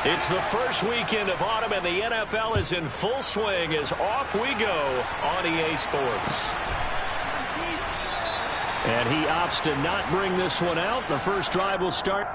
It's the first weekend of autumn, and the NFL is in full swing as off we go on EA Sports. And he opts to not bring this one out. The first drive will start.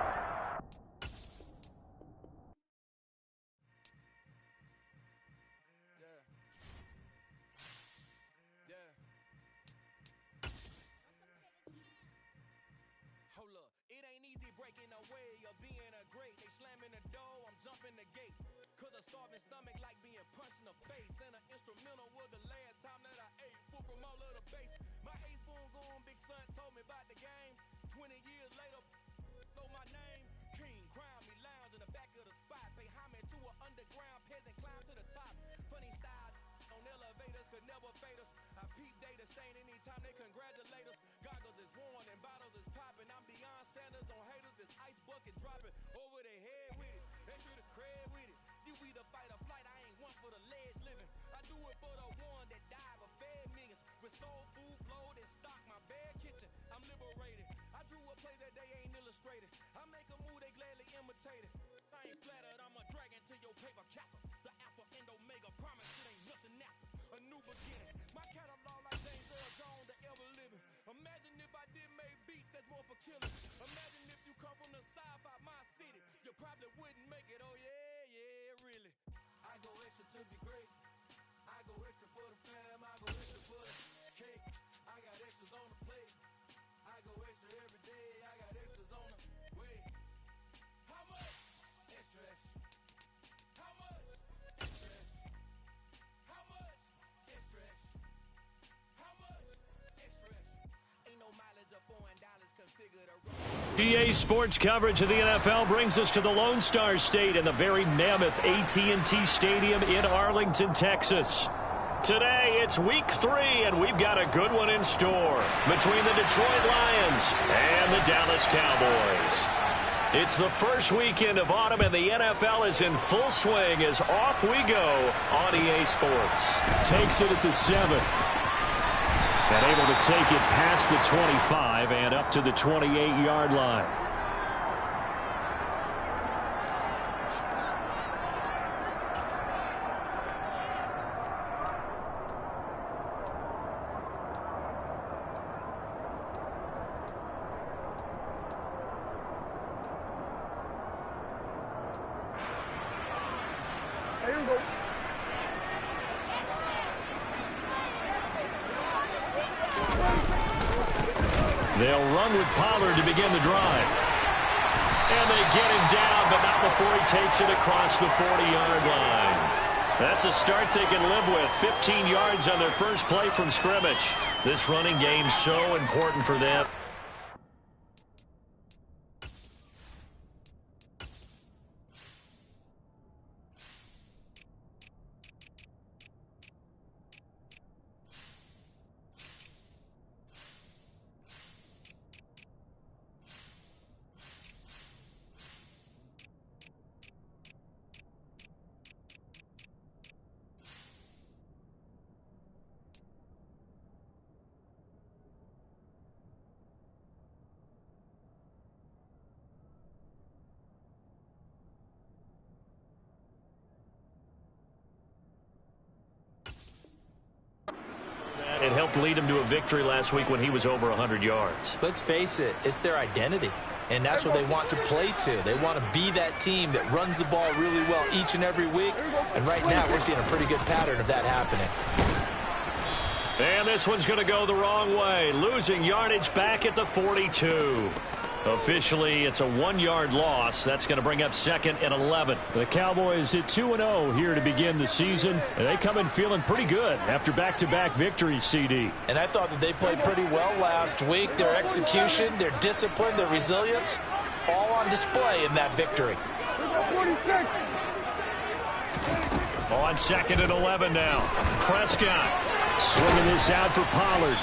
EA Sports coverage of the NFL brings us to the Lone Star State and the very mammoth AT&T Stadium in Arlington, Texas. Today, it's week 3, and we've got a good one in store between the Detroit Lions and the Dallas Cowboys. It's the first weekend of autumn, and the NFL is in full swing as off we go on EA Sports. Takes it at the 7. And able to take it past the 25 and up to the 28-yard line. Here we go. They'll run with Pollard to begin the drive. And they get him down, but not before he takes it across the 40-yard line. That's a start they can live with. 15 yards on their first play from scrimmage. This running game's so important for them. It helped lead him to a victory last week when he was over 100 yards. Let's face it, it's their identity, and that's what they want to play to. They want to be that team that runs the ball really well each and every week, and right now we're seeing a pretty good pattern of that happening. And this one's going to go the wrong way, losing yardage back at the 42. Officially, it's a 1-yard loss. That's going to bring up 2nd and 11. The Cowboys at 2-0 here to begin the season. And they come in feeling pretty good after back-to-back victories, CD. And I thought that they played pretty well last week. Their execution, their discipline, their resilience, all on display in that victory. On 2nd and 11 now. Prescott swinging this out for Pollard.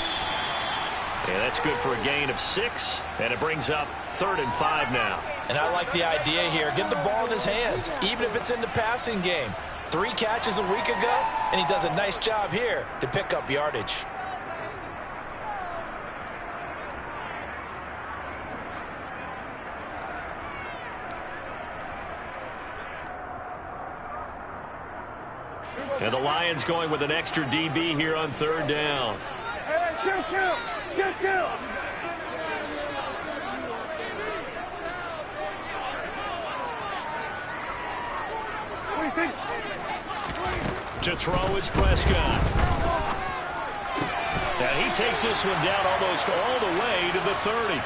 Yeah, that's good for a gain of 6, and it brings up 3rd and 5 now. And I like the idea here. Get the ball in his hands, even if it's in the passing game. 3 catches a week ago, and he does a nice job here to pick up yardage. And the Lions going with an extra DB here on third down. To throw is Prescott. And he takes this one down almost all the way to the 30.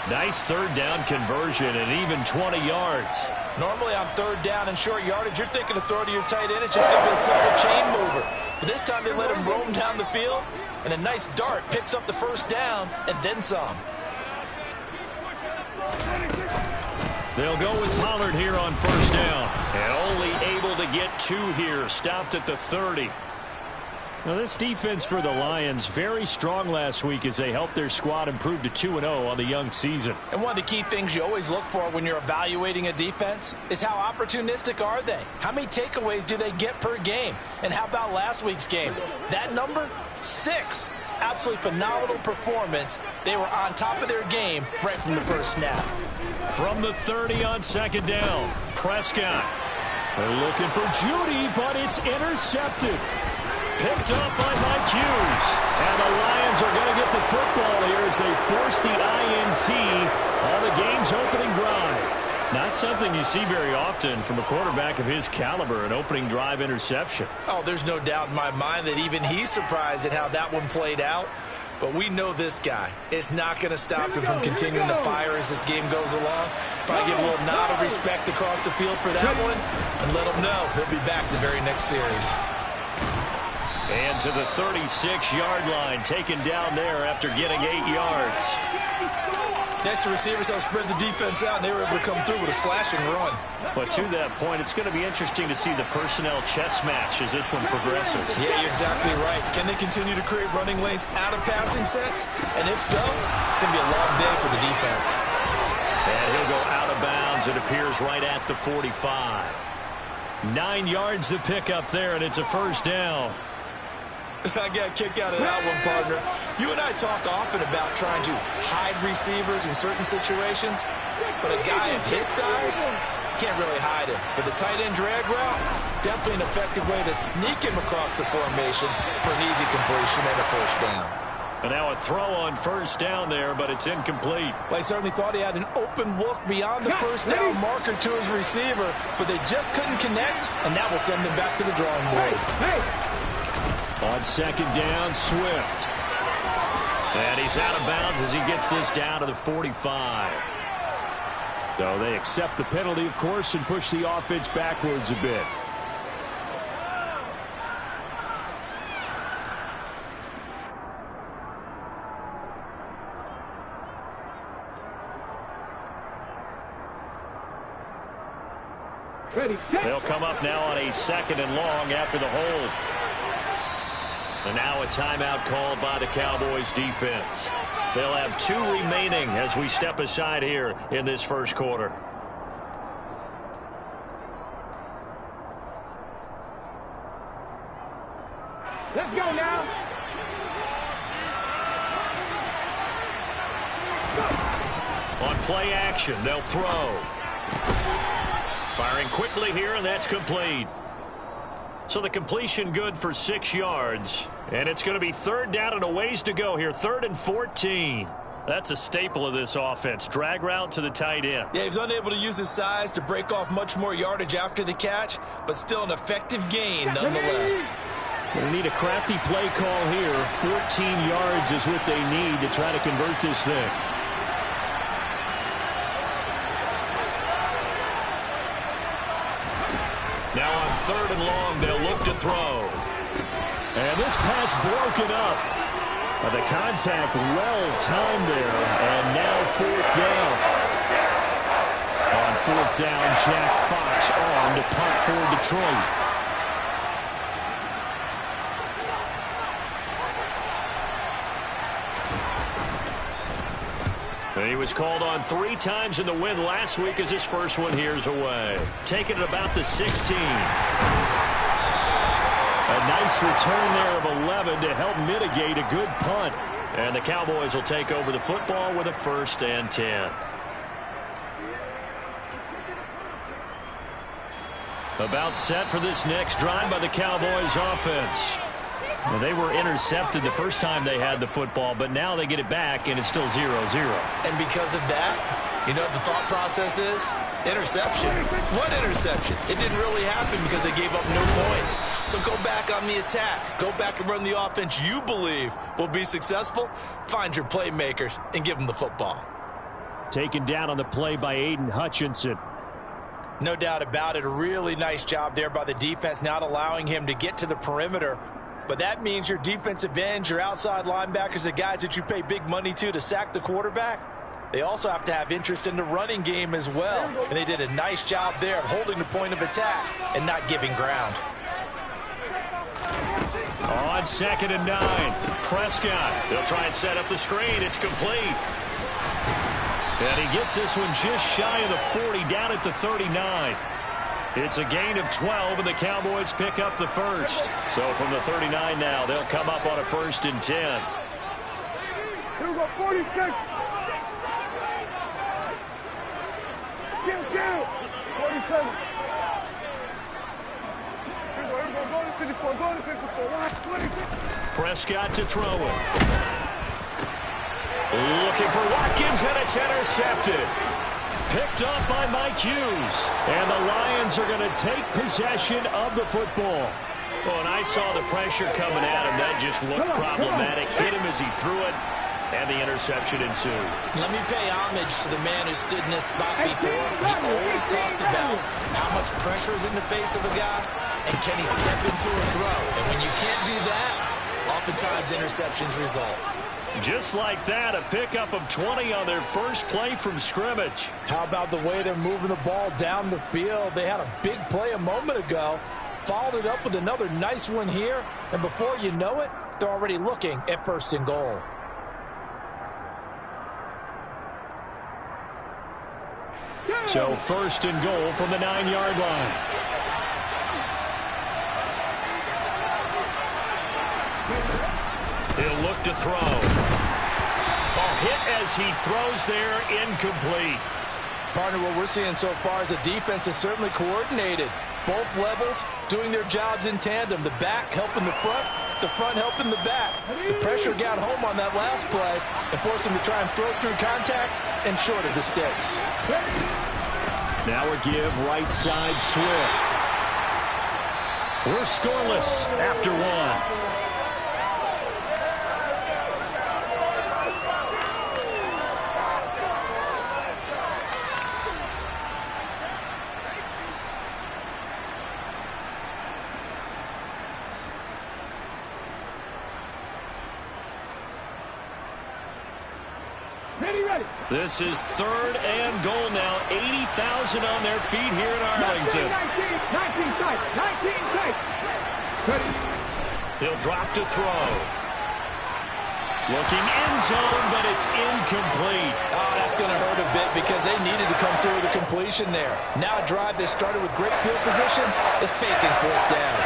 Nice third down conversion and even 20 yards. Normally on third down and short yardage, you're thinking to throw to your tight end. It's just going to be a simple chain mover. But this time they let him roam down the field, and a nice dart picks up the first down and then some. They'll go with Pollard here on first down. And only able to get 2 here. Stopped at the 30. Now, this defense for the Lions, very strong last week as they helped their squad improve to 2-0 on the young season. And one of the key things you always look for when you're evaluating a defense is how opportunistic are they? How many takeaways do they get per game? And how about last week's game? That number? 6. Absolutely phenomenal performance. They were on top of their game right from the first snap. From the 30 on second down, Prescott. They're looking for Judy, but it's intercepted. Picked up by Mike Hughes. And the Lions are going to get the football here as they force the INT on the game's opening drive. Not something you see very often from a quarterback of his caliber, an opening drive interception. Oh, there's no doubt in my mind that even he's surprised at how that one played out. But we know this guy is not going to stop him from continuing to fire as this game goes along. Probably give a little nod of respect across the field for that one and let him know he'll be back the very next series. And to the 36-yard line, taken down there after getting 8 yards. Next, the receivers help spread the defense out, and they were able to come through with a slashing run. But to that point, it's going to be interesting to see the personnel chess match as this one progresses. Yeah, you're exactly right. Can they continue to create running lanes out of passing sets? And if so, it's going to be a long day for the defense. And he'll go out of bounds. It appears right at the 45. 9 yards to pick up there, and it's a first down. I got a kick out of that one, partner. You and I talk often about trying to hide receivers in certain situations, but a guy of his size can't really hide him. But the tight end drag route, definitely an effective way to sneak him across the formation for an easy completion and a first down. And now a throw on first down there, but it's incomplete. Well, he certainly thought he had an open look beyond the first down marker to his receiver, but they just couldn't connect, and that will send them back to the drawing board. On second down, Swift. And he's out of bounds as he gets this down to the 45. So they accept the penalty, of course, and push the offense backwards a bit. They'll come up now on a second and long after the hold. And now a timeout called by the Cowboys defense. They'll have 2 remaining as we step aside here in this first quarter. Let's go now. On play action, they'll throw. Firing quickly here, and that's complete. So the completion good for 6 yards. And it's going to be third down and a ways to go here. 3rd and 14. That's a staple of this offense. Drag route to the tight end. Yeah, he was unable to use his size to break off much more yardage after the catch, but still an effective gain nonetheless. They need a crafty play call here. 14 yards is what they need to try to convert this thing. Now on 3rd and long, they'll look to throw. And this pass broken up. The contact well timed there. And now 4th down. On 4th down, Jack Fox on to punt for Detroit. He was called on 3 times in the win last week as his first one here's away. Taking it about the 16. A nice return there of 11 to help mitigate a good punt. And the Cowboys will take over the football with a 1st and 10. About set for this next drive by the Cowboys offense. Well, they were intercepted the first time they had the football, but now they get it back, and it's still 0-0. And because of that, you know what the thought process is? Interception. What interception? It didn't really happen because they gave up no points. So go back on the attack. Go back and run the offense you believe will be successful. Find your playmakers and give them the football. Taken down on the play by Aiden Hutchinson. No doubt about it. A really nice job there by the defense, not allowing him to get to the perimeter. But that means your defensive ends, your outside linebackers, the guys that you pay big money to sack the quarterback, they also have to have interest in the running game as well. And they did a nice job there of holding the point of attack and not giving ground. On 2nd and 9, Prescott. They'll try and set up the screen. It's complete. And he gets this one just shy of the 40, down at the 39. It's a gain of 12, and the Cowboys pick up the first. So from the 39 now, they'll come up on a 1st and 10. Here we go, 46. Kill. 47. Prescott to throw it. Looking for Watkins, and it's intercepted. Picked off by Mike Hughes. And the Lions are going to take possession of the football. Well, and I saw the pressure coming at him. That just looked problematic. Hit him as he threw it, and the interception ensued. Let me pay homage to the man who stood in this spot before. He always talked about how much pressure is in the face of a guy, and can he step into a throw. And when you can't do that, oftentimes interceptions result. Just like that, a pickup of 20 on their first play from scrimmage. How about the way they're moving the ball down the field? They had a big play a moment ago, followed it up with another nice one here, and before you know it, they're already looking at 1st and goal. So 1st and goal from the 9-yard line. He'll look to throw. Hit as he throws there, incomplete. Partner, what we're seeing so far is the defense is certainly coordinated. Both levels doing their jobs in tandem. The back helping the front helping the back. The pressure got home on that last play and forced him to try and throw through contact and short of the sticks. Now a give right side Swift. We're scoreless after one. This is 3rd and goal now. 80,000 on their feet here in Arlington. 19 tight. He'll drop to throw. Looking end zone, but it's incomplete. Oh, that's going to hurt a bit because they needed to come through with a completion there. Now a drive that started with great field position is facing 4th down.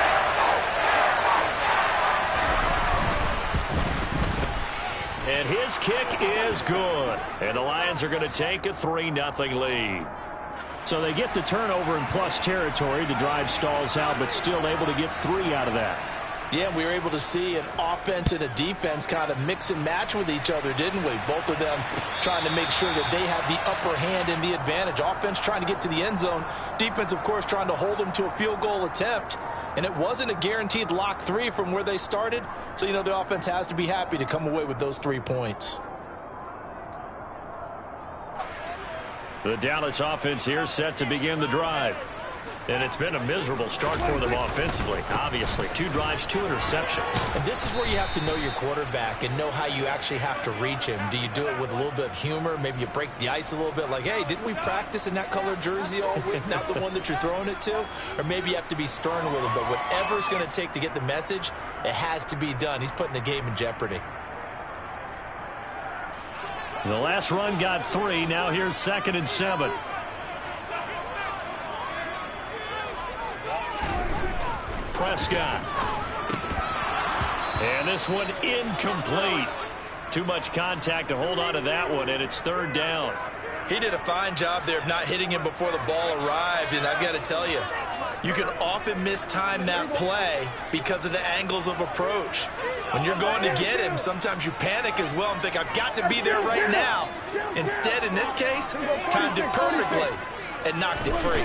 And his kick is good. And the Lions are going to take a 3-0 lead. So they get the turnover in plus territory. The drive stalls out, but still able to get 3 out of that. Yeah, we were able to see an offense and a defense kind of mix and match with each other, didn't we? Both of them trying to make sure that they have the upper hand and the advantage. Offense trying to get to the end zone. Defense, of course, trying to hold them to a field goal attempt. And it wasn't a guaranteed lock 3 from where they started. So, you know, the offense has to be happy to come away with those 3 points. The Dallas offense here set to begin the drive. And it's been a miserable start for them offensively. Obviously, 2 drives, 2 interceptions. And this is where you have to know your quarterback and know how you actually have to reach him. Do you do it with a little bit of humor? Maybe you break the ice a little bit like, hey, didn't we practice in that color jersey all week? Not the one that you're throwing it to? Or maybe you have to be stern with him. But whatever it's going to take to get the message, it has to be done. He's putting the game in jeopardy. The last run got 3. Now here's 2nd and 7. Prescott. And this one incomplete. Too much contact to hold on to that one, and it's 3rd down. He did a fine job there of not hitting him before the ball arrived, and I've got to tell you, You can often mistime that play because of the angles of approach. When you're going to get him, sometimes you panic as well and think, I've got to be there right now. Instead, in this case, timed it perfectly and knocked it free.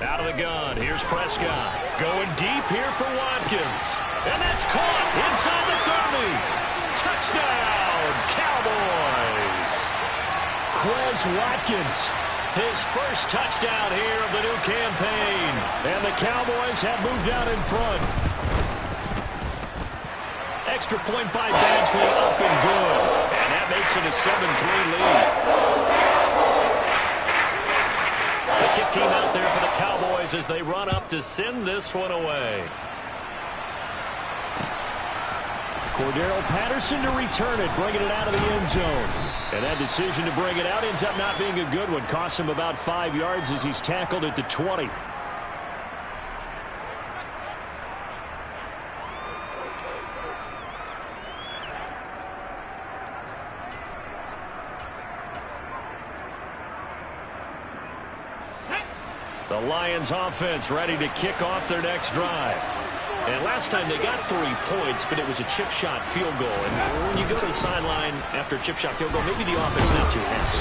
Out of the gun, here's Prescott. Going deep here for Watkins. And that's caught inside the 30. Touchdown, Cowboys. Quez Watkins. His first touchdown here of the new campaign. And the Cowboys have moved out in front. Extra point by Badgley, up and good. And that makes it a 7-3 lead. The kick team out there for the Cowboys as they run up to send this one away. Cordero Patterson to return it, bringing it out of the end zone. And that decision to bring it out ends up not being a good one. Costs him about 5 yards as he's tackled at the 20. The Lions offense ready to kick off their next drive. And last time they got 3 points, but it was a chip shot field goal. And when you go to the sideline after a chip shot field goal, maybe the offense not too happy.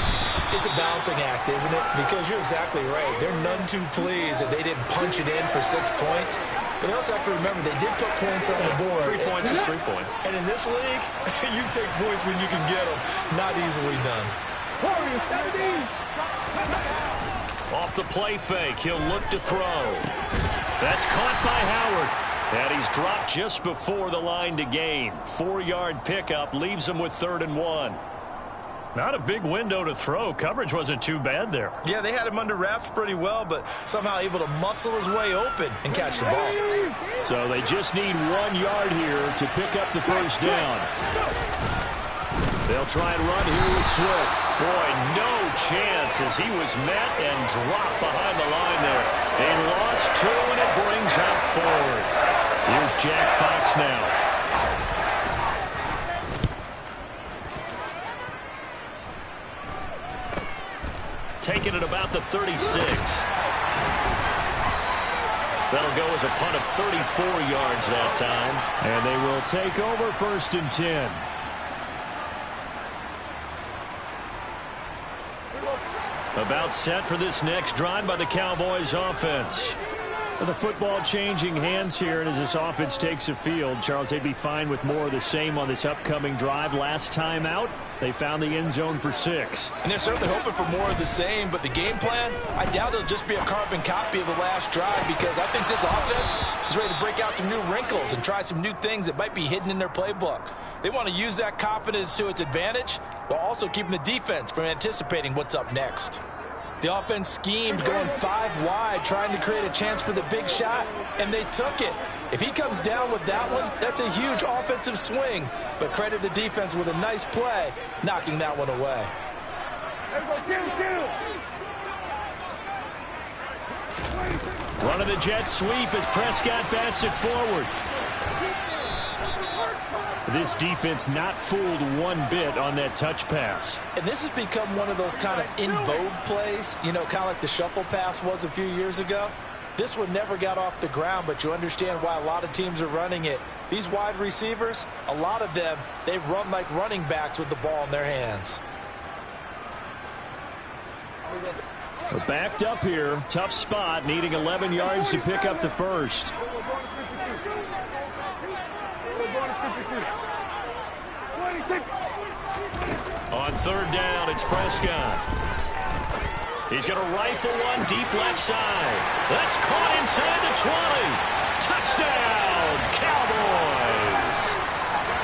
It's a balancing act, isn't it? Because you're exactly right. They're none too pleased that they didn't punch it in for 6 points. But they also have to remember they did put points on the board. 3 points is 3 points. And in this league, you take points when you can get them. Not easily done. Off the play fake, he'll look to throw. That's caught by Howard. And he's dropped just before the line to gain. 4-yard pickup leaves him with 3rd and 1. Not a big window to throw. Coverage wasn't too bad there. Yeah, they had him under wraps pretty well, but somehow able to muscle his way open and catch the ball. So they just need 1 yard here to pick up the first down. They'll try and run here with Swift. Boy, no chance as he was met and dropped behind the line there. A loss 2, and it brings up 4th. Here's Jack Fox now. Taking it about the 36. That'll go as a punt of 34 yards that time. And they will take over 1st and 10. About set for this next drive by the Cowboys offense. The football changing hands here, and as this offense takes the field, Charles, they'd be fine with more of the same on this upcoming drive. Last time out, they found the end zone for 6. And they're certainly hoping for more of the same, but the game plan, I doubt it'll just be a carbon copy of the last drive, because I think this offense is ready to break out some new wrinkles and try some new things that might be hidden in their playbook. They want to use that confidence to its advantage while also keeping the defense from anticipating what's up next. The offense schemed going 5 wide, trying to create a chance for the big shot, and they took it. If he comes down with that one, that's a huge offensive swing. But credit the defense with a nice play, knocking that one away. Running the jet sweep as Prescott bats it forward. This defense not fooled one bit on that touch pass. And this has become one of those kind of in vogue plays, you know, kind of like the shuffle pass was a few years ago. This one never got off the ground, but you understand why a lot of teams are running it. These wide receivers, a lot of them, they run like running backs with the ball in their hands. We're backed up here. Tough spot, needing 11 yards to pick up the first. On 3rd down, it's Prescott. He's going to rifle one deep left side. That's caught inside the 20. Touchdown, Cowboys.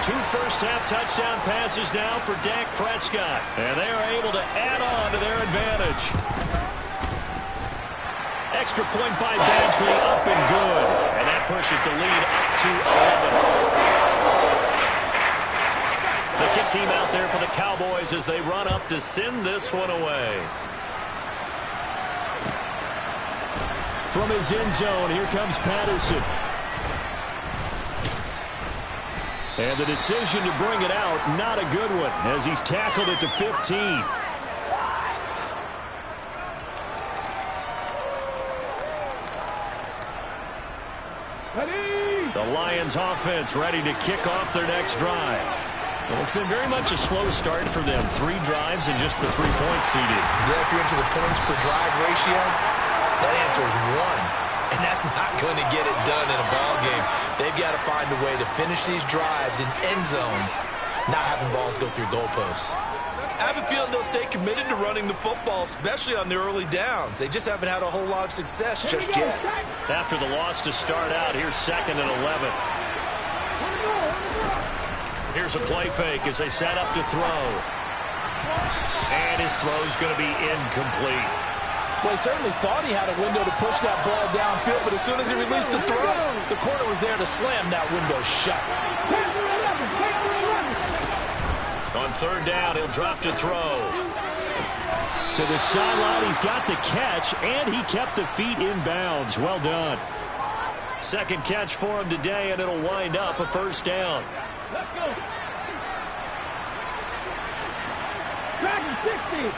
2 first-half touchdown passes now for Dak Prescott. And they are able to add on to their advantage. Extra point by Badgley, up and good. And that pushes the lead up to 11. The kick team out there for the Cowboys as they run up to send this one away. From his end zone, here comes Patterson. And the decision to bring it out, not a good one, as he's tackled at the 15. The Lions offense ready to kick off their next drive. Well, it's been very much a slow start for them. 3 drives and just the 3 points seeded. Yeah, if you're into the points per drive ratio, that answer is 1. And that's not going to get it done in a ball game. They've got to find a way to finish these drives in end zones, not having balls go through goalposts. I have a feeling they'll stay committed to running the football, especially on the early downs. They just haven't had a whole lot of success just yet. After the loss to start out, here's 2nd and 11. Here's a play fake as they set up to throw. And his throw's going to be incomplete. Well, he certainly thought he had a window to push that ball downfield, but as soon as he released the throw, the corner was there to slam that window shut. On 3rd down, he'll drop to throw. To the sideline, he's got the catch, and he kept the feet in bounds. Well done. 2nd catch for him today, and it'll wind up a 1st down. Let's go. Dragon 60.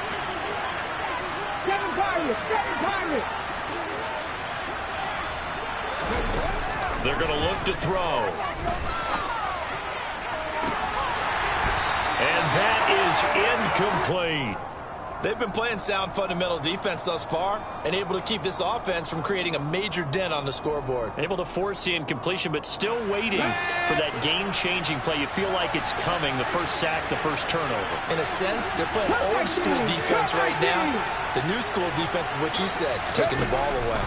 7 Pirates. 7 Pirates. They're going to look to throw. And that is incomplete. They've been playing sound fundamental defense thus far and able to keep this offense from creating a major dent on the scoreboard. Able to force the incompletion, but still waiting for that game-changing play. You feel like it's coming, the first sack, the first turnover. In a sense, they're playing old-school defense right now. The new school defense is what you said, taking the ball away.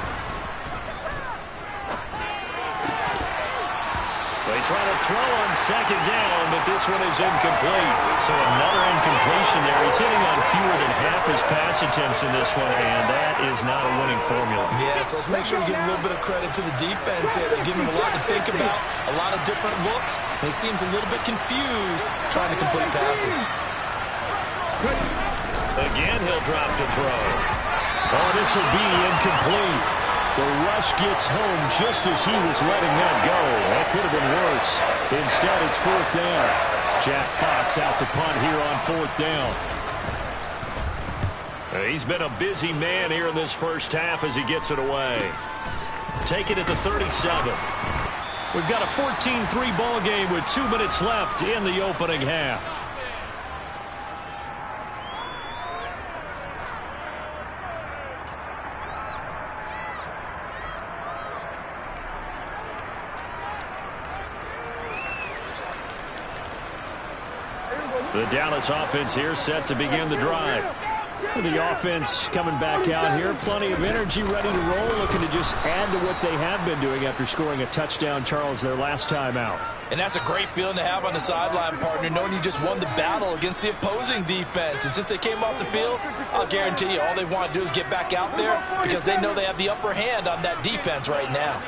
They try to throw on 2nd down, but this one is incomplete. So another incompletion there. He's hitting on fewer than half his pass attempts in this one, and that is not a winning formula. Yeah, so let's make sure we give a little bit of credit to the defense here. They're giving him a lot to think about, a lot of different looks, and he seems a little bit confused trying to complete passes. Again, he'll drop to throw. Oh, this will be incomplete. The rush gets home just as he was letting that go. That could have been worse. Instead, it's 4th down. Jack Fox out to punt here on 4th down. He's been a busy man here in this first half as he gets it away. Take it at the 37. We've got a 14-3 ball game with 2 minutes left in the opening half. The Dallas offense here set to begin the drive. The offense coming back out here. Plenty of energy, ready to roll, looking to just add to what they have been doing after scoring a touchdown, Charles, their last time out. And that's a great feeling to have on the sideline, partner, knowing you just won the battle against the opposing defense. And since they came off the field, I'll guarantee you all they want to do is get back out there because they know they have the upper hand on that defense right now.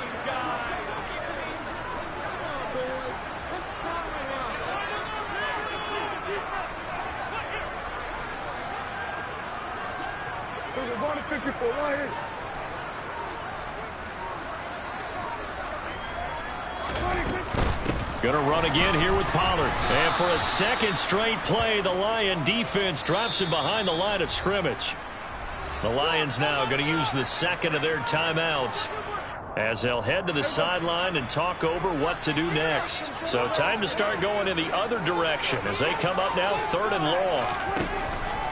Going to run again here with Pollard. And for a 2nd straight play, the Lion defense drops him behind the line of scrimmage. The Lions now going to use the 2nd of their timeouts as they'll head to the sideline and talk over what to do next. So time to start going in the other direction as they come up now 3rd and long.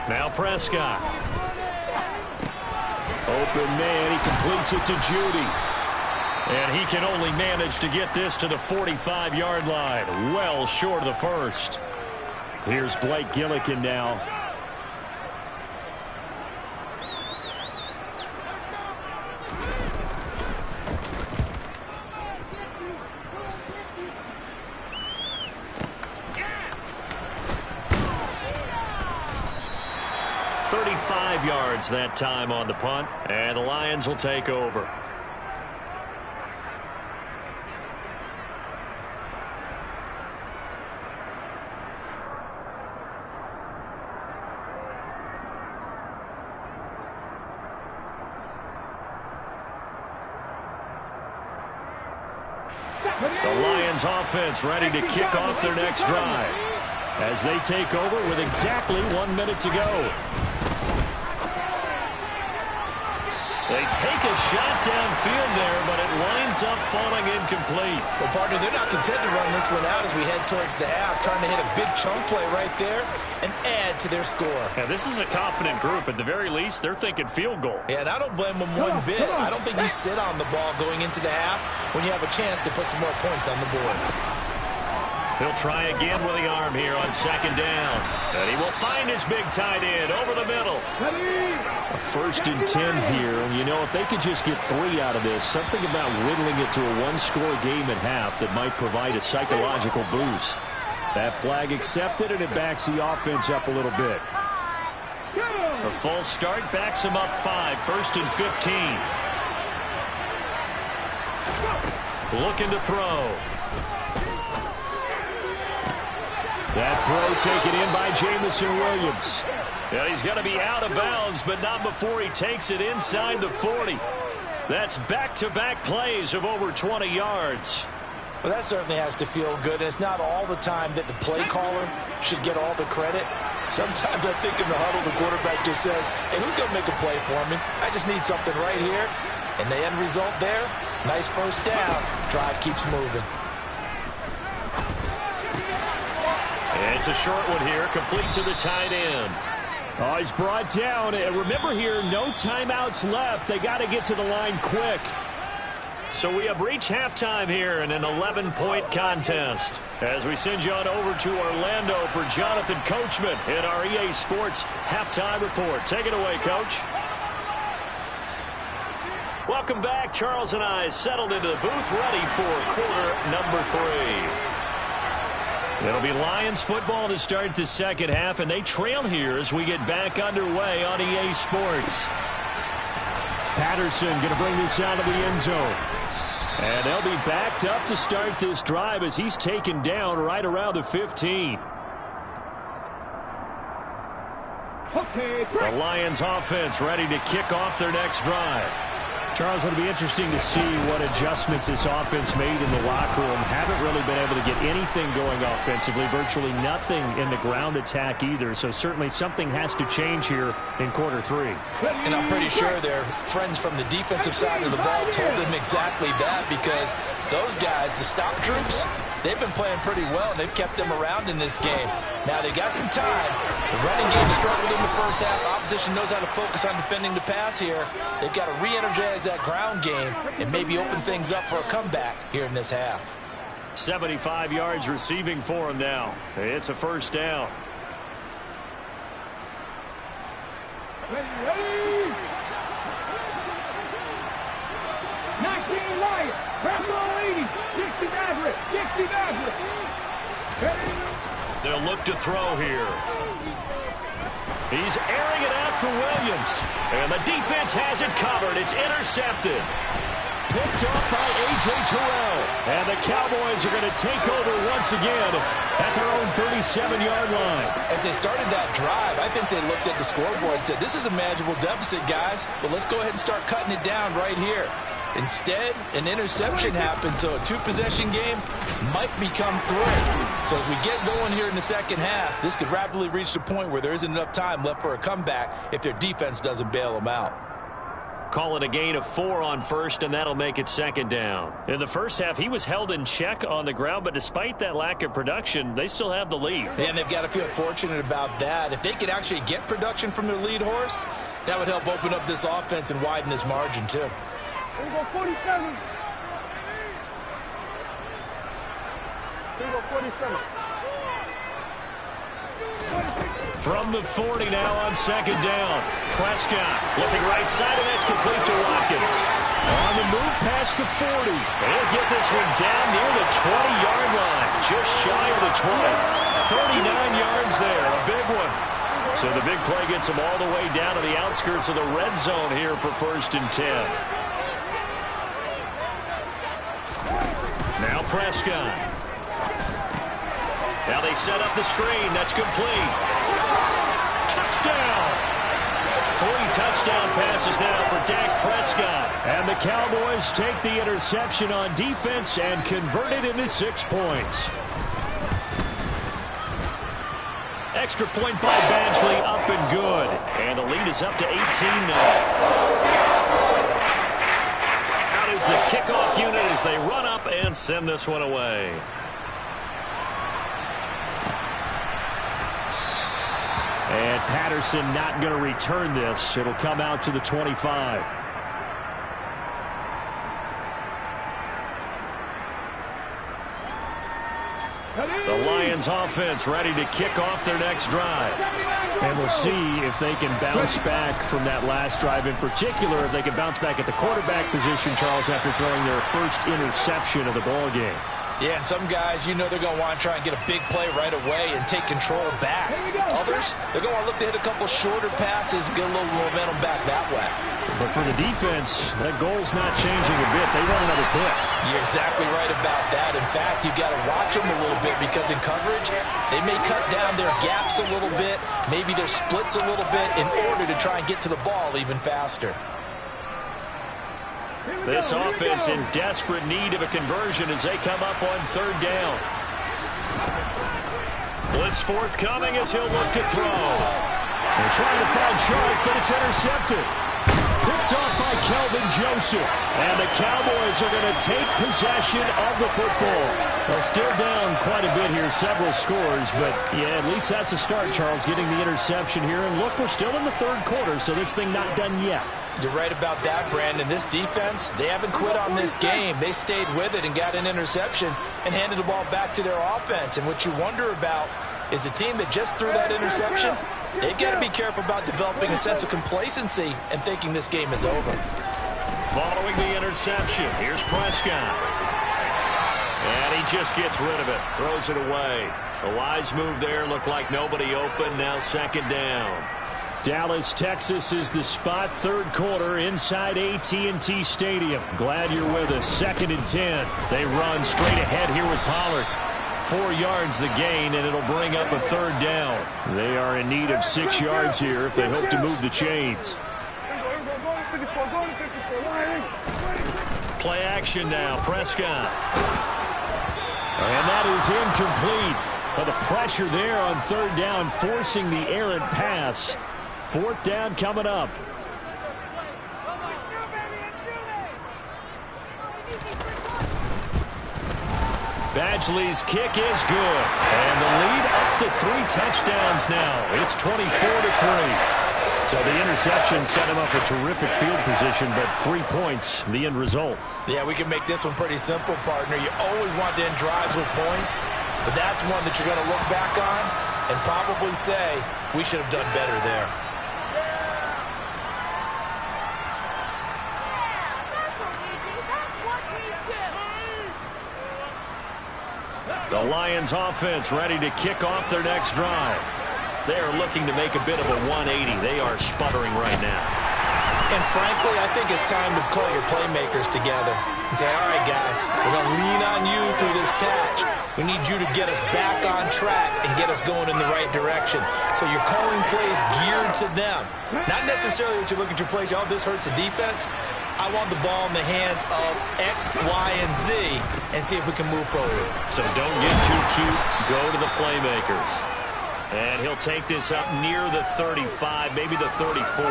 Now Prescott. Open man, he completes it to Judy. And he can only manage to get this to the 45-yard line. Well short of the first. Here's Blake Gillikin now. Yards that time on the punt, and the Lions will take over. The Lions offense ready to kick off their next drive as they take over with exactly 1 minute to go. They take a shot downfield there, but it winds up falling incomplete. Well, partner, they're not content to run this one out as we head towards the half, trying to hit a big chunk play right there and add to their score. Yeah, this is a confident group. At the very least, they're thinking field goal. Yeah, and I don't blame them one bit. I don't think you sit on the ball going into the half when you have a chance to put some more points on the board. He'll try again with the arm here on second down. And he will find his big tight end over the middle. A 1st and 10 here. And, you know, if they could just get 3 out of this, something about whittling it to a one-score game at half that might provide a psychological boost. That flag accepted, and it backs the offense up a little bit. A full start backs him up 5, 1st and 15. Looking to throw. That throw taken in by Jamison Williams. Yeah, he's going to be out of bounds, but not before he takes it inside the 40. That's back-to-back plays of over 20 yards. Well, that certainly has to feel good. And it's not all the time that the play caller should get all the credit. Sometimes I think in the huddle, the quarterback just says, hey, who's going to make a play for me? I just need something right here. And the end result there, nice first down. Drive keeps moving. It's a short one here, complete to the tight end. Oh, he's brought down. And remember here, no timeouts left. They got to get to the line quick. So we have reached halftime here in an 11-point contest. As we send you on over to Orlando for Jonathan Coachman in our EA Sports Halftime Report. Take it away, Coach. Welcome back. Charles and I settled into the booth, ready for quarter number 3. It'll be Lions football to start the second half, and they trail here as we get back underway on EA Sports. Patterson going to bring this out of the end zone. And they'll be backed up to start this drive as he's taken down right around the 15. The Lions offense ready to kick off their next drive. Charles, it'll be interesting to see what adjustments this offense made in the locker room. Haven't really been able to get anything going offensively, virtually nothing in the ground attack either. So certainly something has to change here in quarter 3. And I'm pretty sure their friends from the defensive side of the ball told them exactly that, because those guys, the stop troops, they've been playing pretty well, and they've kept them around in this game. Now, they got some time. The running game struggled in the first half. Opposition knows how to focus on defending the pass here. They've got to re-energize that ground game and maybe open things up for a comeback here in this half. 75 yards receiving for him now. It's a first down. Ready. 19 Lions. Press on 80. 60 Maverick. 60 Maverick. They'll look to throw here. He's airing it out for Williams. And the defense has it covered. It's intercepted. Picked off by A.J. Terrell. And the Cowboys are going to take over once again at their own 37-yard line. As they started that drive, I think they looked at the scoreboard and said, this is a manageable deficit, guys, but let's go ahead and start cutting it down right here. Instead, an interception happened, so a 2-possession game might become 3. So as we get going here in the second half, this could rapidly reach the point where there isn't enough time left for a comeback if their defense doesn't bail them out. Call it a gain of 4 on first, and that'll make it second down. In the first half, he was held in check on the ground, but despite that lack of production, they still have the lead. And they've got to feel fortunate about that. If they could actually get production from their lead horse, that would help open up this offense and widen this margin, too. Here we go, 47. Here we go, 47. From the 40 now on second down. Prescott looking right side, and that's complete to Watkins. On the move past the 40. They'll get this one down near the 20-yard line. Just shy of the 20. 39 yards there, a big one. So the big play gets them all the way down to the outskirts of the red zone here for 1st and 10. Now Prescott. Now they set up the screen. That's complete. Touchdown. 3 touchdown passes now for Dak Prescott. And the Cowboys take the interception on defense and convert it into 6 points. Extra point by Badgley, up and good. And the lead is up to 18 now. is the kickoff unit as they run up and send this one away. And Patterson not going to return this. It'll come out to the 25. The Lions offense ready to kick off their next drive. And we'll see if they can bounce back from that last drive in particular, if they can bounce back at the quarterback position, Charles, after throwing their first interception of the ball game. Yeah, and some guys, you know they're going to want to try and get a big play right away and take control back. Others, they're going to want to look to hit a couple shorter passes, get a little momentum back that way. But for the defense, that goal's not changing a bit. They run another pick. You're exactly right about that. In fact, you've got to watch them a little bit because in coverage, they may cut down their gaps a little bit, maybe their splits a little bit in order to try and get to the ball even faster. This offense in desperate need of a conversion as they come up on third down. Blitz forthcoming as he'll look to throw. They're trying to find Chark, but it's intercepted. Picked off by Kelvin Joseph. And the Cowboys are going to take possession of the football. They're still down quite a bit here, several scores, but yeah, at least that's a start, Charles, getting the interception here. And look, we're still in the third quarter, so this thing not done yet. You're right about that, Brandon. This defense, they haven't quit on this game. They stayed with it and got an interception and handed the ball back to their offense. And what you wonder about is the team that just threw that interception, they've got to be careful about developing a sense of complacency and thinking this game is over. Following the interception, here's Prescott. And he just gets rid of it, throws it away. A wise move there, looked like nobody open, now second down. Dallas, Texas is the spot, third quarter inside AT&T Stadium. Glad you're with us. 2nd and 10. They run straight ahead here with Pollard. 4 yards the gain, and it'll bring up a third down. They are in need of 6 yards here if they hope to move the chains. Play action now, Prescott. And that is incomplete. But the pressure there on third down, forcing the errant pass. 4th down coming up. Badgley's kick is good. And the lead up to 3 touchdowns now. It's 24-3. So the interception set him up a terrific field position, but 3 points, the end result. Yeah, we can make this one pretty simple, partner. You always want to end drives with points, but that's one that you're going to look back on and probably say, we should have done better there. The Lions offense ready to kick off their next drive. They are looking to make a bit of a 180. They are sputtering right now. And frankly, I think it's time to call your playmakers together and say, all right, guys, we're going to lean on you through this patch. We need you to get us back on track and get us going in the right direction. So you're calling plays geared to them. Not necessarily what you look at your plays, oh, this hurts the defense. I want the ball in the hands of X, Y, and Z and see if we can move forward. So don't get too cute. Go to the playmakers. And he'll take this up near the 35, maybe the 34.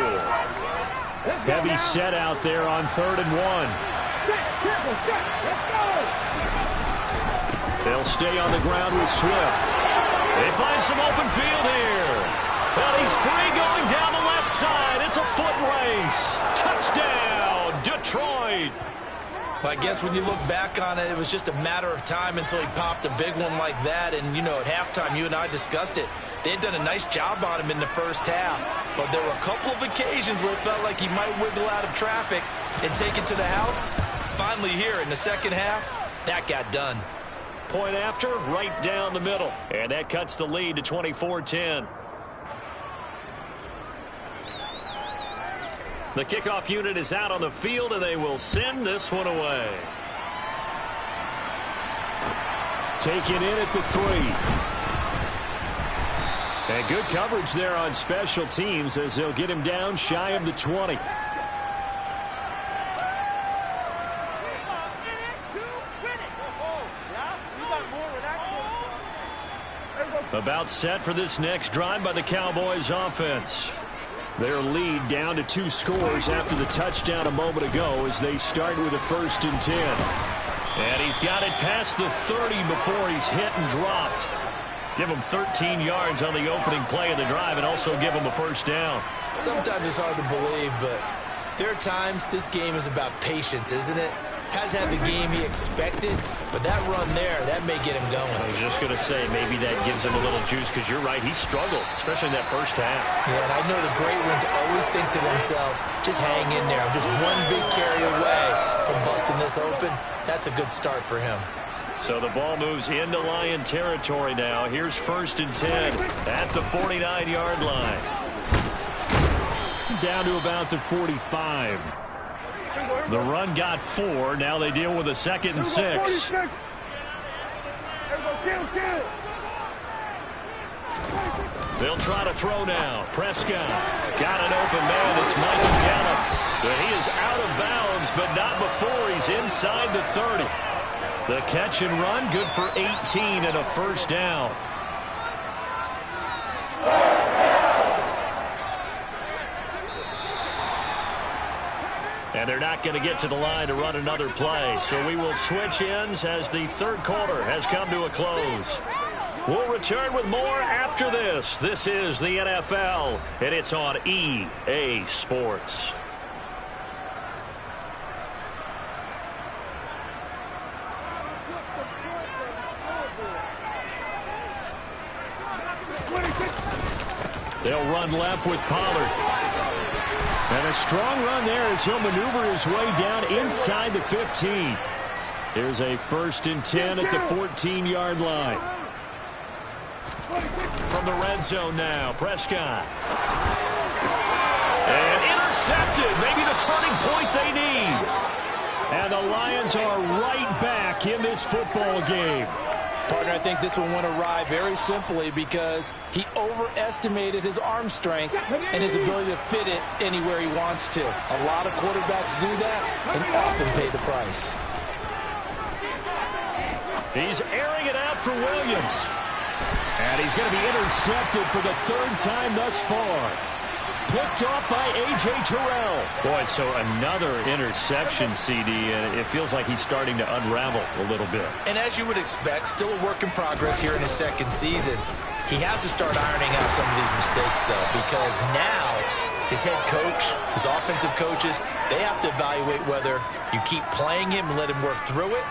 Heavy set out there on 3rd and 1. They'll stay on the ground with Swift. They find some open field here. Well, he's free going down the left side. It's a foot race. Touchdown, Detroit. Well, I guess when you look back on it, it was just a matter of time until he popped a big one like that. And, you know, at halftime, you and I discussed it. They had done a nice job on him in the first half. But there were a couple of occasions where it felt like he might wiggle out of traffic and take it to the house. Finally here in the second half, that got done. Point after, right down the middle. And that cuts the lead to 24-10. The kickoff unit is out on the field, and they will send this one away. Taken in at the 3. And good coverage there on special teams as they'll get him down shy of the 20. About set for this next drive by the Cowboys offense. Their lead down to 2 scores after the touchdown a moment ago as they start with a 1st and 10. And he's got it past the 30 before he's hit and dropped. Give him 13 yards on the opening play of the drive and also give him a 1st down. Sometimes it's hard to believe, but there are times this game is about patience, isn't it? Has had the game he expected, but that run there, that may get him going. I was just going to say, maybe that gives him a little juice, because you're right, he struggled, especially in that first half. Yeah, and I know the great ones always think to themselves, just hang in there. I'm just one big carry away from busting this open. That's a good start for him. So the ball moves into Lion territory now. Here's 1st and 10 at the 49-yard line. Down to about the 45. The run got 4. Now they deal with a 2nd and 6. They'll try to throw now. Prescott got an open man. It's Michael Gallup. But he is out of bounds, but not before he's inside the 30. The catch and run, good for 18 and a 1st down. And they're not going to get to the line to run another play. So we will switch ends as the 3rd quarter has come to a close. We'll return with more after this. This is the NFL, and it's on EA Sports. They'll run left with Pollard. And a strong run there as he'll maneuver his way down inside the 15. Here's a 1st and 10 at the 14-yard line. From the red zone now, Prescott. And intercepted, maybe the turning point they need. And the Lions are right back in this football game. Partner, I think this one went awry very simply because he overestimated his arm strength and his ability to fit it anywhere he wants to. A lot of quarterbacks do that and often pay the price. He's airing it out for Williams. And he's going to be intercepted for the 3rd time thus far. Picked off by A.J. Terrell. Boy, so another interception, CD, and it feels like he's starting to unravel a little bit. And as you would expect, still a work in progress here in his 2nd season. He has to start ironing out some of these mistakes, though, because now his head coach, his offensive coaches, they have to evaluate whether you keep playing him and let him work through it,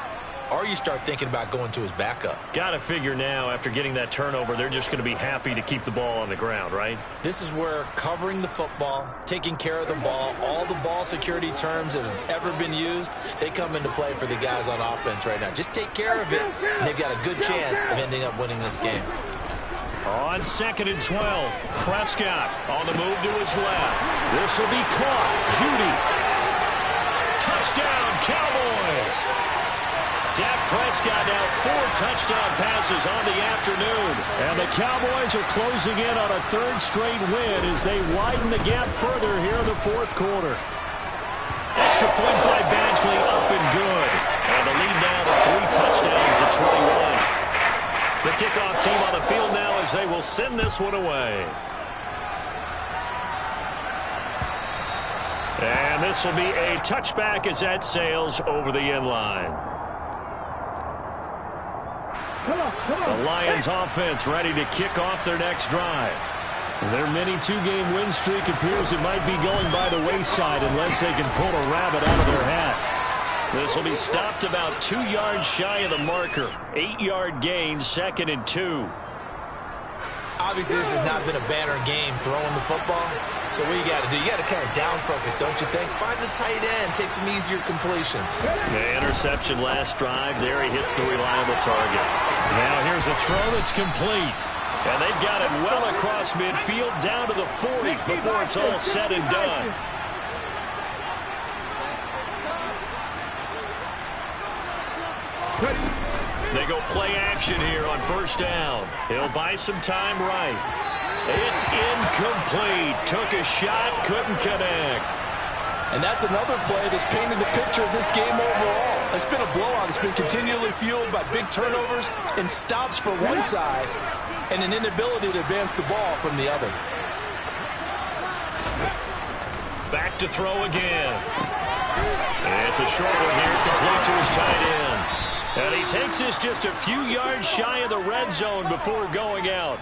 or you start thinking about going to his backup. Got to figure now, after getting that turnover, they're just going to be happy to keep the ball on the ground, right? This is where covering the football, taking care of the ball, all the ball security terms that have ever been used, they come into play for the guys on offense right now. Just take care of it, and they've got a good chance of ending up winning this game. On 2nd and 12, Prescott on the move to his left. This will be caught. Judy. Touchdown, Cowboys. Dak Prescott now 4 touchdown passes on the afternoon. And the Cowboys are closing in on a 3rd straight win as they widen the gap further here in the 4th quarter. Extra point by Badgley, up and good. And the lead now to 3 touchdowns at 21. The kickoff team on the field now as they will send this one away. And this will be a touchback as that sails over the end line. The Lions offense ready to kick off their next drive. Their mini 2-game win streak appears it might be going by the wayside unless they can pull a rabbit out of their hat. This will be stopped about 2 yards shy of the marker. 8-yard gain, 2nd and 2. Obviously, this has not been a banner game throwing the football. So what you got to do, you got to kind of down focus, don't you think? Find the tight end, take some easier completions. The interception last drive. There he hits the reliable target. Now here's a throw that's complete. And they've got it well across midfield down to the 40 before it's all said and done. They go play action here on 1st down. He'll buy some time right. It's incomplete. Took a shot, couldn't connect. And that's another play that's painted the picture of this game overall. It's been a blowout. It's been continually fueled by big turnovers and stops for one side and an inability to advance the ball from the other. to throw again. It's a short one here, complete to his tight end. And he takes this just a few yards shy of the red zone before going out.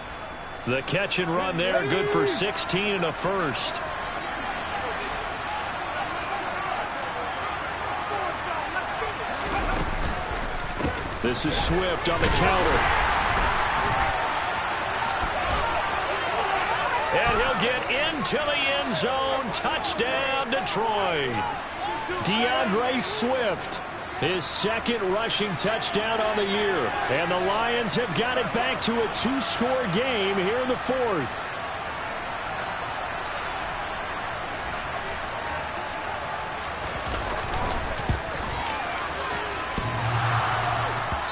The catch and run there, good for 16 and a first. This is Swift on the counter. And he'll get into the end zone. Touchdown, Detroit. DeAndre Swift, his second rushing touchdown on the year. And the Lions have got it back to a 2-score game here in the fourth.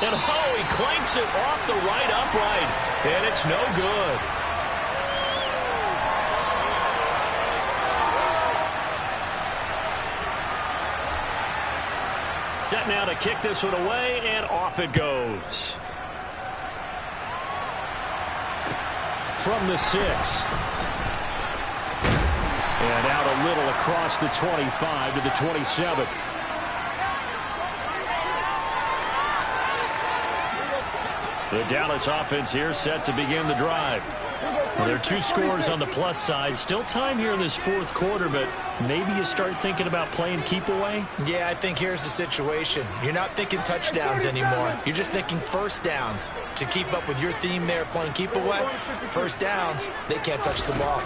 And he clanks it off the right upright. And it's no good. Set now to kick this one away, and off it goes. From the 6. And out a little across the 25 to the 27. The Dallas offense here set to begin the drive. Well, there are 2 scores on the plus side. Still time here in this fourth quarter, but maybe you start thinking about playing keep away? Yeah, I think here's the situation. You're not thinking touchdowns anymore. You're just thinking first downs. To keep up with your theme there, playing keep away, first downs, they can't touch the ball.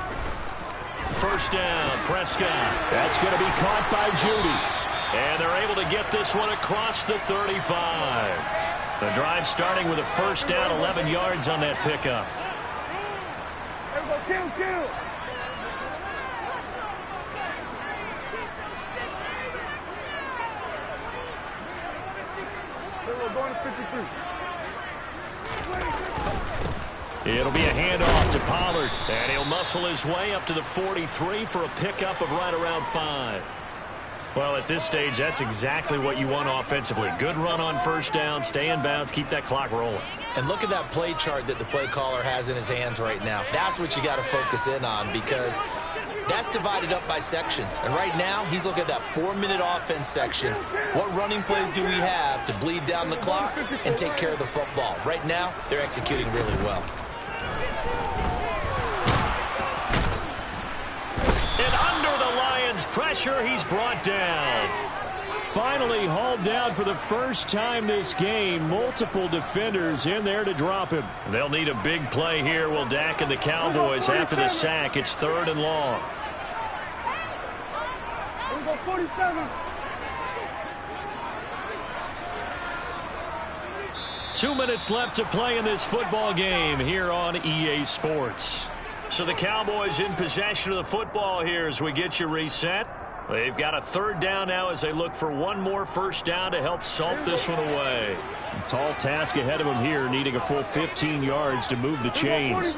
First down, Prescott. That's going to be caught by Judy. And they're able to get this one across the 35. The drive starting with a first down, 11 yards on that pickup. Kill. We're going to 53. It'll be a handoff to Pollard. And he'll muscle his way up to the 43 for a pickup of right around 5. Well, at this stage, that's exactly what you want offensively. Good run on first down, stay in bounds, keep that clock rolling. And look at that play chart that the play caller has in his hands right now. That's what you got to focus in on, because that's divided up by sections. And right now, he's looking at that 4-minute offense section. What running plays do we have to bleed down the clock and take care of the football? Right now, they're executing really well. And under the Lions' pressure, he's brought down. Finally hauled down for the first time this game. Multiple defenders in there to drop him. They'll need a big play here, will Dak and the Cowboys after the sack. It's 3rd and long. Here we go, 47. 2 minutes left to play in this football game here on EA Sports. So the Cowboys in possession of the football here as we get you reset. They've got a 3rd down now as they look for one more first down to help salt this one away. A tall task ahead of them here, needing a full 15 yards to move the chains.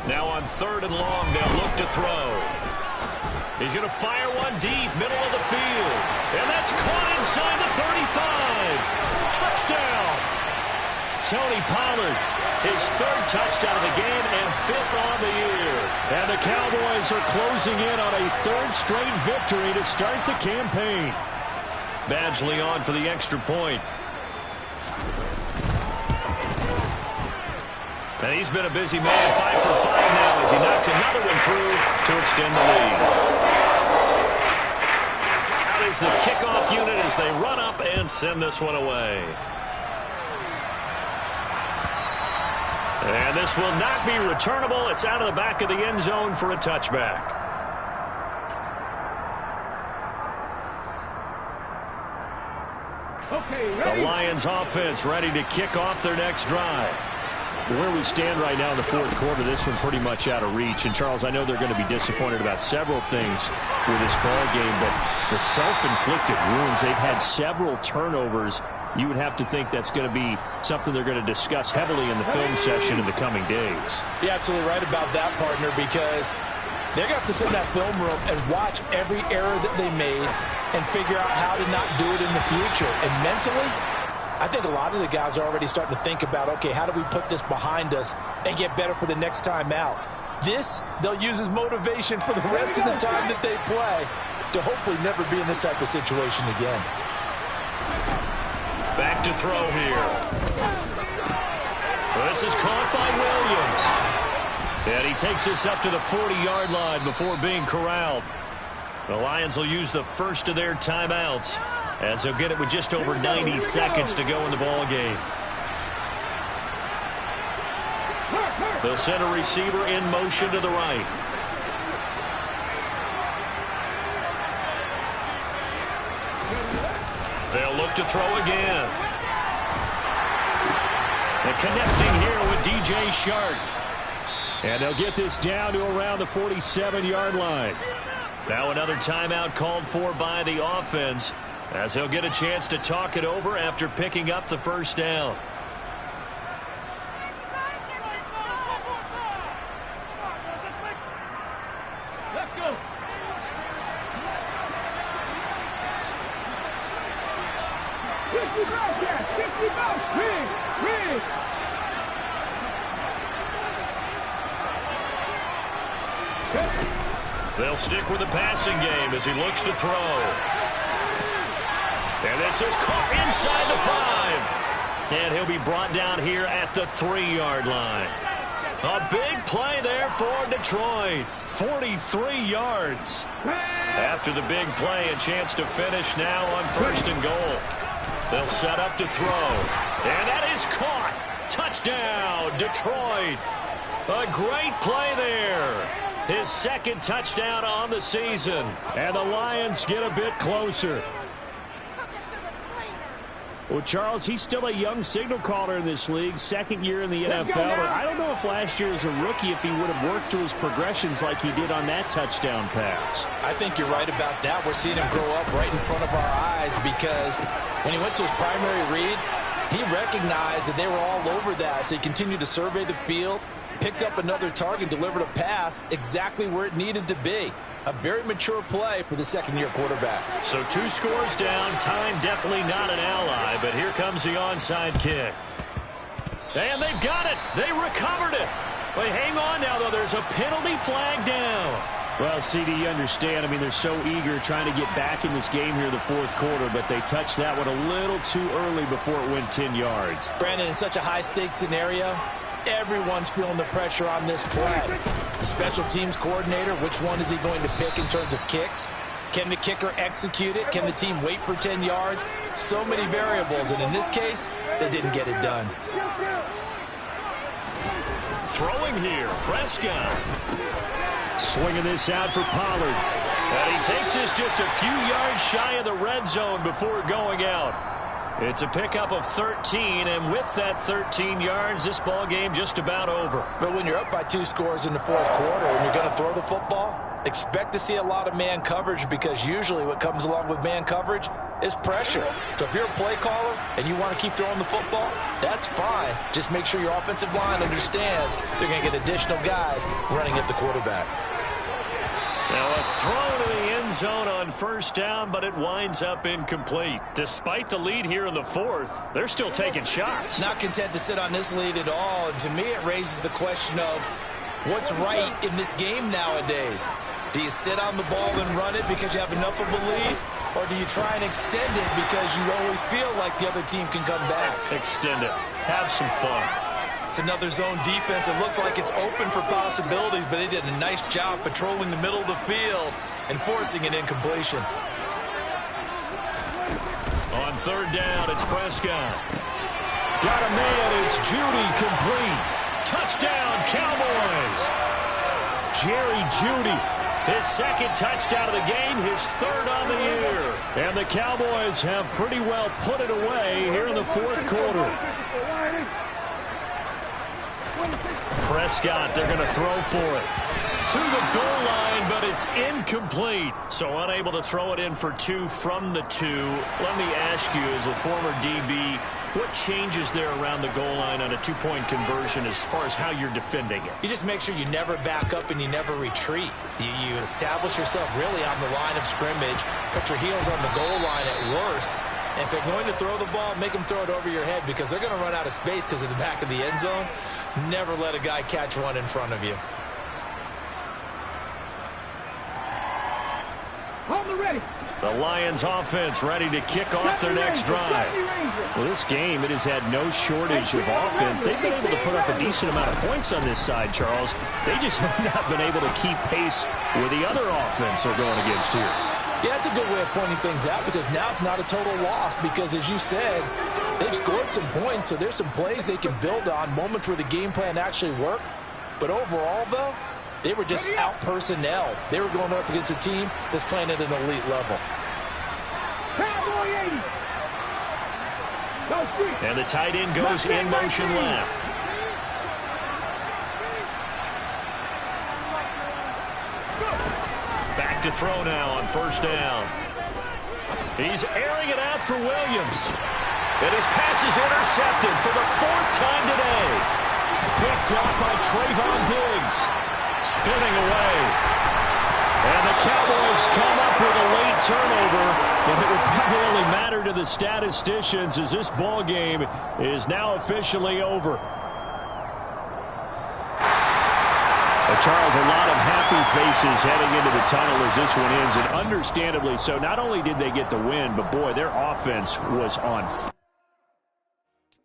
Now on 3rd and long, they'll look to throw. He's going to fire one deep, middle of the field. And that's caught inside the 35. Touchdown. Tony Pollard, his 3rd touchdown of the game and 5th on the year. And the Cowboys are closing in on a 3rd straight victory to start the campaign. Badgley on for the extra point. And he's been a busy man, 5 for 5 now as he knocks another one through to extend the lead. Out is the kickoff unit as they run up and send this one away. And this will not be returnable. It's out of the back of the end zone for a touchback. The Lions offense ready to kick off their next drive. Where we stand right now in the fourth quarter, this one pretty much out of reach. And, Charles, I know they're going to be disappointed about several things with this ball game, but the self-inflicted wounds, they've had several turnovers. You would have to think that's going to be something they're going to discuss heavily in the film session in the coming days. You're absolutely right about that, partner, because they're going to have to sit in that film room and watch every error that they made and figure out how to not do it in the future. And mentally, I think a lot of the guys are already starting to think about, okay, how do we put this behind us and get better for the next time out? This, they'll use as motivation for the rest of the time that they play to hopefully never be in this type of situation again. Back to throw here. This is caught by Williams. And he takes this up to the 40-yard line before being corralled. The Lions will use the first of their timeouts as they'll get it with just over 90 seconds to go in the ball game. They'll send a receiver in motion to the right. They'll look to throw again. And connecting here with DJ Shark. And they'll get this down to around the 47-yard line. Now another timeout called for by the offense as he'll get a chance to talk it over after picking up the first down. Let's go. They'll stick with the passing game as he looks to throw. And this is caught inside the 5. And he'll be brought down here at the 3-yard line. A big play there for Detroit. 43 yards. After the big play, a chance to finish now on 1st and goal. They'll set up to throw. And that is caught. Touchdown, Detroit. A great play there. His 2nd touchdown on the season. And the Lions get a bit closer. Well, Charles, he's still a young signal caller in this league, 2nd year in the NFL. But I don't know if last year as a rookie, if he would have worked through his progressions like he did on that touchdown pass. I think you're right about that. We're seeing him grow up right in front of our eyes because when he went to his primary read, he recognized that they were all over that. So he continued to survey the field, picked up another target, delivered a pass exactly where it needed to be. A very mature play for the 2nd-year quarterback. So 2 scores down. Time definitely not an ally, but here comes the onside kick. And they've got it. They recovered it. Wait, hang on now, though. There's a penalty flag down. Well, CD, you understand. I mean, they're so eager trying to get back in this game here in the 4th quarter, but they touched that one a little too early before it went 10 yards. Brandon, in such a high-stakes scenario, everyone's feeling the pressure on this play. The special teams coordinator, which one is he going to pick in terms of kicks? Can the kicker execute it? Can the team wait for 10 yards? So many variables, and in this case, they didn't get it done. Throwing here, Prescott. Swinging this out for Pollard. And he takes this just a few yards shy of the red zone before going out. It's a pickup of 13, and with that 13 yards, this ball game just about over. But when you're up by 2 scores in the 4th quarter and you're going to throw the football, expect to see a lot of man coverage because usually what comes along with man coverage is pressure. So if you're a play caller and you want to keep throwing the football, that's fine. Just make sure your offensive line understands they're going to get additional guys running at the quarterback. Now a throw to the end zone on 1st down, but it winds up incomplete. Despite the lead here in the 4th, they're still taking shots. Not content to sit on this lead at all. And to me, it raises the question of what's right in this game nowadays. Do you sit on the ball and run it because you have enough of a lead? Or do you try and extend it because you always feel like the other team can come back? Extend it. Have some fun. It's another zone defense. It looks like it's open for possibilities, but they did a nice job patrolling the middle of the field and forcing an incompletion. On 3rd down, it's Prescott. Got a man. It's Judy complete. Touchdown, Cowboys. Jerry Judy. His 2nd touchdown of the game, his 3rd on the year. And the Cowboys have pretty well put it away here in the 4th quarter. Prescott, they're going to throw for it. To the goal line, but it's incomplete. So unable to throw it in for 2 from the 2. Let me ask you, as a former DB, what changes there around the goal line on a 2-point conversion as far as how you're defending it? You just make sure you never back up and you never retreat. You establish yourself really on the line of scrimmage, put your heels on the goal line at worst, If they're going to throw the ball, make them throw it over your head because they're going to run out of space because of the back of the end zone. Never let a guy catch one in front of you. On the ready. The Lions offense ready to kick off their next drive. Well, this game, it has had no shortage of offense. They've been able to put up a decent amount of points on this side, Charles. They just have not been able to keep pace with the other offense they're going against here. Yeah, that's a good way of pointing things out because now it's not a total loss because, as you said, they've scored some points, so there's some plays they can build on, moments where the game plan actually worked. But overall, though, they were just out-personnel. They were going up against a team that's playing at an elite level. Cowboy 80. Go free. And the tight end goes in motion left. Back to throw now on first down. He's airing it out for Williams. And his pass is intercepted for the 4th time today. Picked up by Trayvon Diggs. Spinning away. And the Cowboys come up with a late turnover. And it would probably only matter to the statisticians as this ball game is now officially over. Charles, a lot of happy faces heading into the tunnel as this one ends, and understandably so. Not only did they get the win, but boy, their offense was on fire.